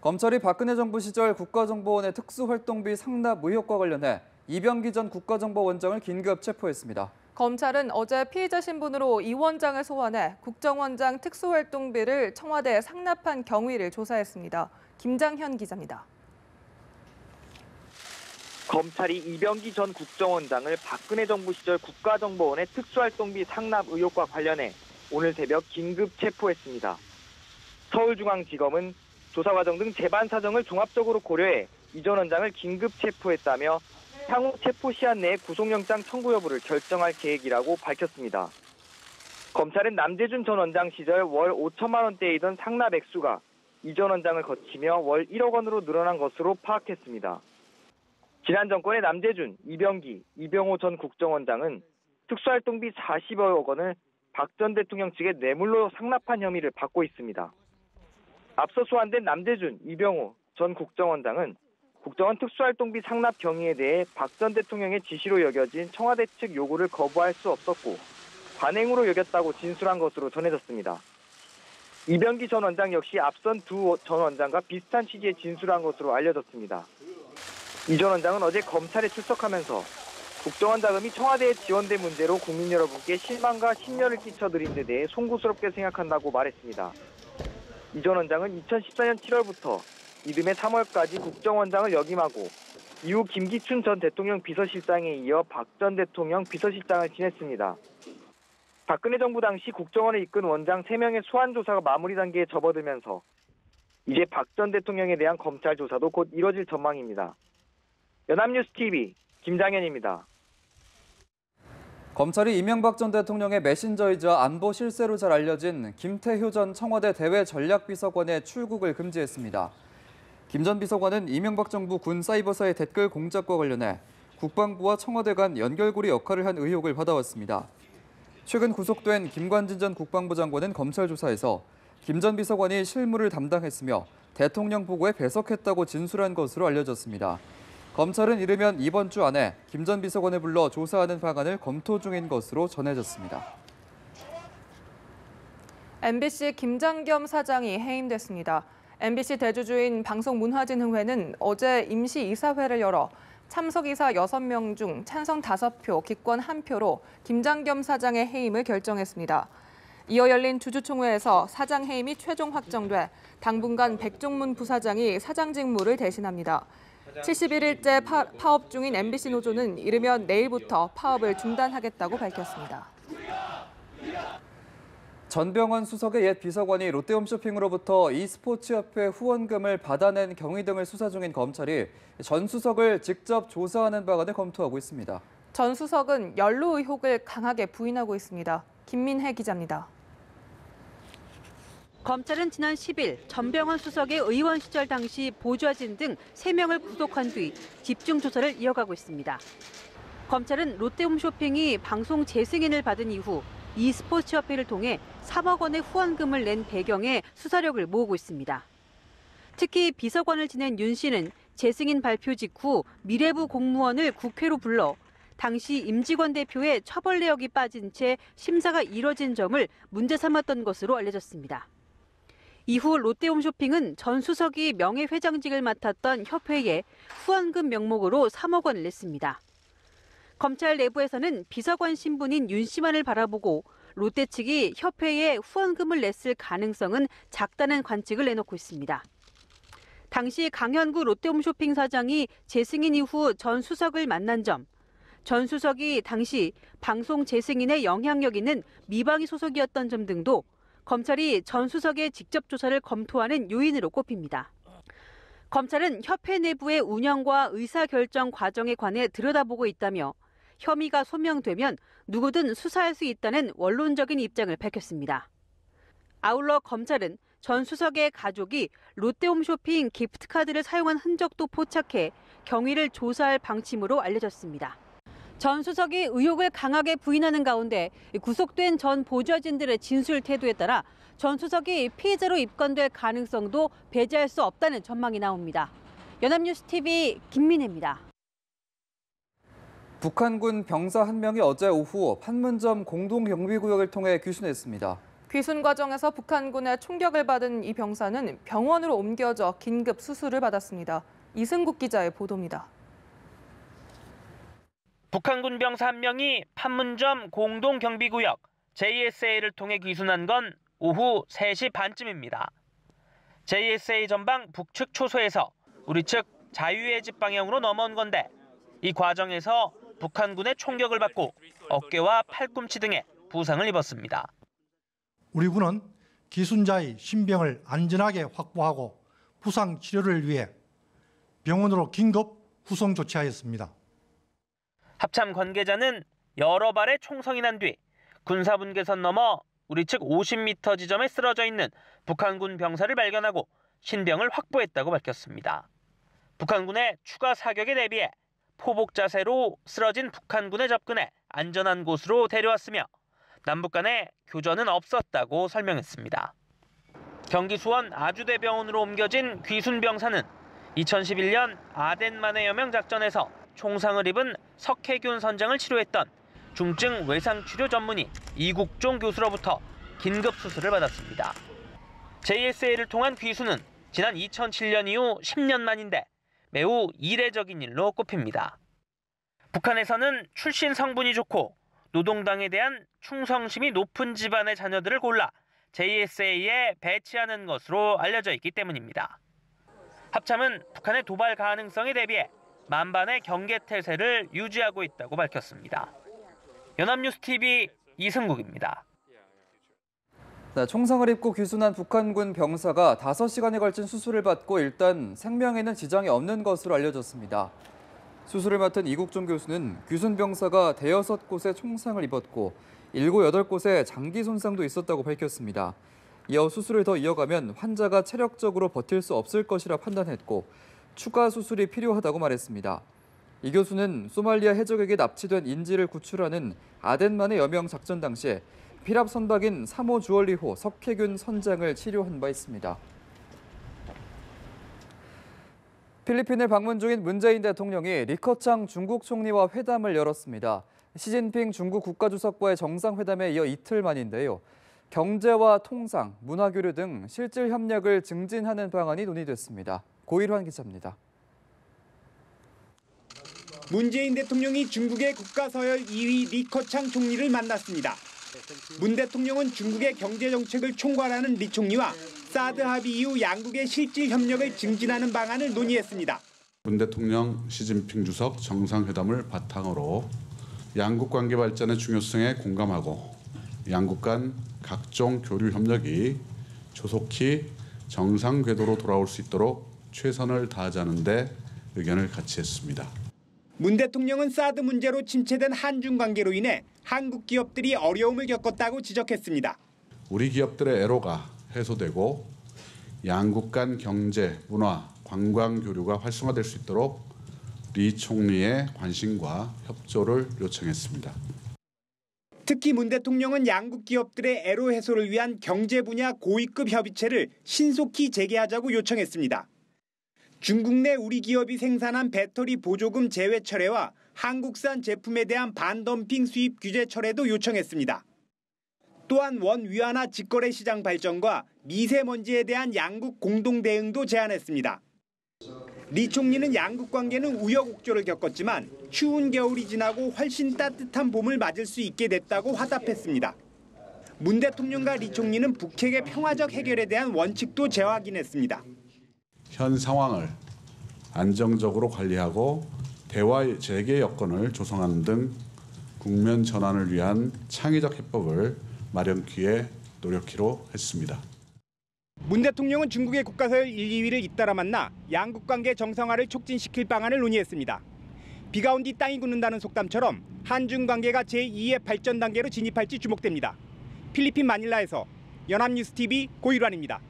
검찰이 박근혜 정부 시절 국가정보원의 특수활동비 상납 의혹과 관련해 이병기 전 국가정보원장을 긴급 체포했습니다. 검찰은 어제 피의자 신분으로 이 원장을 소환해 국정원장 특수활동비를 청와대에 상납한 경위를 조사했습니다. 김장현 기자입니다. 검찰이 이병기 전 국정원장을 박근혜 정부 시절 국가정보원의 특수활동비 상납 의혹과 관련해 오늘 새벽 긴급 체포했습니다. 서울중앙지검은 조사 과정 등 재반 사정을 종합적으로 고려해 이 전 원장을 긴급 체포했다며 향후 체포 시한 내에 구속영장 청구 여부를 결정할 계획이라고 밝혔습니다. 검찰은 남재준 전 원장 시절 월 5천만 원대이던 상납 액수가 이 전 원장을 거치며 월 1억 원으로 늘어난 것으로 파악했습니다. 지난 정권의 남재준, 이병기, 이병호 전 국정원장은 특수활동비 40억 원을 박 전 대통령 측에 뇌물로 상납한 혐의를 받고 있습니다. 앞서 소환된 남재준, 이병호 전 국정원장은 국정원 특수활동비 상납 경위에 대해 박 전 대통령의 지시로 여겨진 청와대 측 요구를 거부할 수 없었고 관행으로 여겼다고 진술한 것으로 전해졌습니다. 이병기 전 원장 역시 앞선 두 전 원장과 비슷한 취지의 진술한 것으로 알려졌습니다. 이 전 원장은 어제 검찰에 출석하면서 국정원 자금이 청와대에 지원된 문제로 국민 여러분께 실망과 심려를 끼쳐드린 데 대해 송구스럽게 생각한다고 말했습니다. 이 전 원장은 2014년 7월부터 이듬해 3월까지 국정원장을 역임하고 이후 김기춘 전 대통령 비서실장에 이어 박 전 대통령 비서실장을 지냈습니다. 박근혜 정부 당시 국정원을 이끈 원장 3명의 소환 조사가 마무리 단계에 접어들면서 이제 박 전 대통령에 대한 검찰 조사도 곧 이뤄질 전망입니다. 연합뉴스TV 김장현입니다. 검찰이 이명박 전 대통령의 메신저이자 안보 실세로 잘 알려진 김태효 전 청와대 대외전략비서관의 출국을 금지했습니다. 김 전 비서관은 이명박 정부 군 사이버사의 댓글 공작과 관련해 국방부와 청와대 간 연결고리 역할을 한 의혹을 받아왔습니다. 최근 구속된 김관진 전 국방부 장관은 검찰 조사에서 김 전 비서관이 실무를 담당했으며 대통령 보고에 배석했다고 진술한 것으로 알려졌습니다. 검찰은 이르면 이번 주 안에 김 전 비서관을 불러 조사하는 방안을 검토 중인 것으로 전해졌습니다. MBC 김장겸 사장이 해임됐습니다. MBC 대주주인 방송문화진흥회는 어제 임시이사회를 열어 참석이사 6명 중 찬성 5표, 기권 1표로 김장겸 사장의 해임을 결정했습니다. 이어 열린 주주총회에서 사장 해임이 최종 확정돼 당분간 백종문 부사장이 사장 직무를 대신합니다. 71일째 파업 중인 MBC 노조는 이르면 내일부터 파업을 중단하겠다고 밝혔습니다. 전병헌 수석의 옛 비서관이 롯데홈쇼핑으로부터 e스포츠협회 후원금을 받아낸 경위 등을 수사 중인 검찰이 전 수석을 직접 조사하는 방안을 검토하고 있습니다. 전 수석은 연루 의혹을 강하게 부인하고 있습니다. 김민혜 기자입니다. 검찰은 지난 10일 전병헌 수석의 의원 시절 당시 보좌진 등 3명을 구속한 뒤 집중 조사를 이어가고 있습니다. 검찰은 롯데홈쇼핑이 방송 재승인을 받은 이후 e스포츠협회를 통해 3억 원의 후원금을 낸 배경에 수사력을 모으고 있습니다. 특히 비서관을 지낸 윤 씨는 재승인 발표 직후 미래부 공무원을 국회로 불러 당시 임직원 대표의 처벌 내역이 빠진 채 심사가 이뤄진 점을 문제 삼았던 것으로 알려졌습니다. 이후 롯데홈쇼핑은 전 수석이 명예회장직을 맡았던 협회에 후원금 명목으로 3억 원을 냈습니다. 검찰 내부에서는 비서관 신분인 윤 씨만을 바라보고 롯데 측이 협회에 후원금을 냈을 가능성은 작다는 관측을 내놓고 있습니다. 당시 강현구 롯데홈쇼핑 사장이 재승인 이후 전 수석을 만난 점, 전 수석이 당시 방송 재승인에 영향력 있는 미방위 소속이었던 점 등도 검찰이 전 수석의 직접 조사를 검토하는 요인으로 꼽힙니다. 검찰은 협회 내부의 운영과 의사결정 과정에 관해 들여다보고 있다며 혐의가 소명되면 누구든 수사할 수 있다는 원론적인 입장을 밝혔습니다. 아울러 검찰은 전 수석의 가족이 롯데홈쇼핑 기프트카드를 사용한 흔적도 포착해 경위를 조사할 방침으로 알려졌습니다. 전 수석이 의혹을 강하게 부인하는 가운데 구속된 전 보좌진들의 진술 태도에 따라 전 수석이 피의자로 입건될 가능성도 배제할 수 없다는 전망이 나옵니다. 연합뉴스TV 김민혜입니다. 북한군 병사 1명이 어제 오후 판문점 공동경비구역을 통해 귀순했습니다. 귀순 과정에서 북한군의 총격을 받은 이 병사는 병원으로 옮겨져 긴급 수술을 받았습니다. 이승국 기자의 보도입니다. 북한군 병사 한 명이 판문점 공동경비구역 JSA를 통해 귀순한 건 오후 3시 반쯤입니다. JSA 전방 북측 초소에서 우리 측 자유의 집 방향으로 넘어온 건데 이 과정에서 북한군의 총격을 받고 어깨와 팔꿈치 등에 부상을 입었습니다. 우리 군은 기순자의 신병을 안전하게 확보하고 부상 치료를 위해 병원으로 긴급 후송 조치하였습니다. 합참 관계자는 여러 발의 총성이 난 뒤 군사분계선 넘어 우리 측 50m 지점에 쓰러져 있는 북한군 병사를 발견하고 신병을 확보했다고 밝혔습니다. 북한군의 추가 사격에 대비해 포복 자세로 쓰러진 북한군에 접근해 안전한 곳으로 데려왔으며 남북 간의 교전은 없었다고 설명했습니다. 경기 수원 아주대병원으로 옮겨진 귀순 병사는 2011년 아덴만의 여명 작전에서 총상을 입은 석혜균 선장을 치료했던 중증 외상치료 전문의 이국종 교수로부터 긴급 수술을 받았습니다. JSA를 통한 귀순은 지난 2007년 이후 10년 만인데 매우 이례적인 일로 꼽힙니다. 북한에서는 출신 성분이 좋고 노동당에 대한 충성심이 높은 집안의 자녀들을 골라 JSA에 배치하는 것으로 알려져 있기 때문입니다. 합참은 북한의 도발 가능성에 대비해 만반의 경계태세를 유지하고 있다고 밝혔습니다. 연합뉴스TV 이승국입니다. 네, 총상을 입고 귀순한 북한군 병사가 5시간에 걸친 수술을 받고 일단 생명에는 지장이 없는 것으로 알려졌습니다. 수술을 맡은 이국종 교수는 귀순 병사가 6곳에 총상을 입었고 7, 8곳에 장기 손상도 있었다고 밝혔습니다. 이어 수술을 더 이어가면 환자가 체력적으로 버틸 수 없을 것이라 판단했고 추가 수술이 필요하다고 말했습니다. 이 교수는 소말리아 해적에게 납치된 인질을 구출하는 아덴만의 여명 작전 당시에 피랍 선박인 3호 주얼리호 석혜균 선장을 치료한 바 있습니다. 필리핀을 방문 중인 문재인 대통령이 리커창 중국 총리와 회담을 열었습니다. 시진핑 중국 국가주석과의 정상회담에 이어 이틀 만인데요. 경제와 통상, 문화교류 등 실질 협력을 증진하는 방안이 논의됐습니다. 고일환 기자입니다. 문재인 대통령이 중국의 국가서열 2위 리커창 총리를 만났습니다. 문 대통령은 중국의 경제정책을 총괄하는 리 총리와 사드 합의 이후 양국의 실질 협력을 증진하는 방안을 논의했습니다. 문 대통령, 시진핑 주석 정상회담을 바탕으로 양국 관계 발전의 중요성에 공감하고 양국 간 각종 교류 협력이 조속히 정상 궤도로 돌아올 수 있도록 최선을 다하자는 데 의견을 같이 했습니다. 문 대통령은 사드 문제로 침체된 한중 관계로 인해 한국 기업들이 어려움을 겪었다고 지적했습니다. 우리 기업들의 애로가 해소되고 양국 간 경제, 문화, 관광 교류가 활성화될 수 있도록 리 총리의 관심과 협조를 요청했습니다. 특히 문 대통령은 양국 기업들의 애로 해소를 위한 경제 분야 고위급 협의체를 신속히 재개하자고 요청했습니다. 중국 내 우리 기업이 생산한 배터리 보조금 제외 철회와 한국산 제품에 대한 반덤핑 수입 규제 철회도 요청했습니다. 또한 원 위안화 직거래 시장 발전과 미세먼지에 대한 양국 공동 대응도 제안했습니다. 리 총리는 양국 관계는 우여곡절을 겪었지만 추운 겨울이 지나고 훨씬 따뜻한 봄을 맞을 수 있게 됐다고 화답했습니다. 문 대통령과 리 총리는 북핵의 평화적 해결에 대한 원칙도 재확인했습니다. 현 상황을 안정적으로 관리하고 대화 재개 여건을 조성하는 등 국면 전환을 위한 창의적 해법을 마련키에 노력키로 했습니다. 문 대통령은 중국의 국가서열 1, 2위를 잇따라 만나 양국 관계 정상화를 촉진시킬 방안을 논의했습니다. 비가 온 뒤 땅이 굳는다는 속담처럼 한중 관계가 제2의 발전 단계로 진입할지 주목됩니다. 필리핀 마닐라에서 연합뉴스TV 고일환입니다.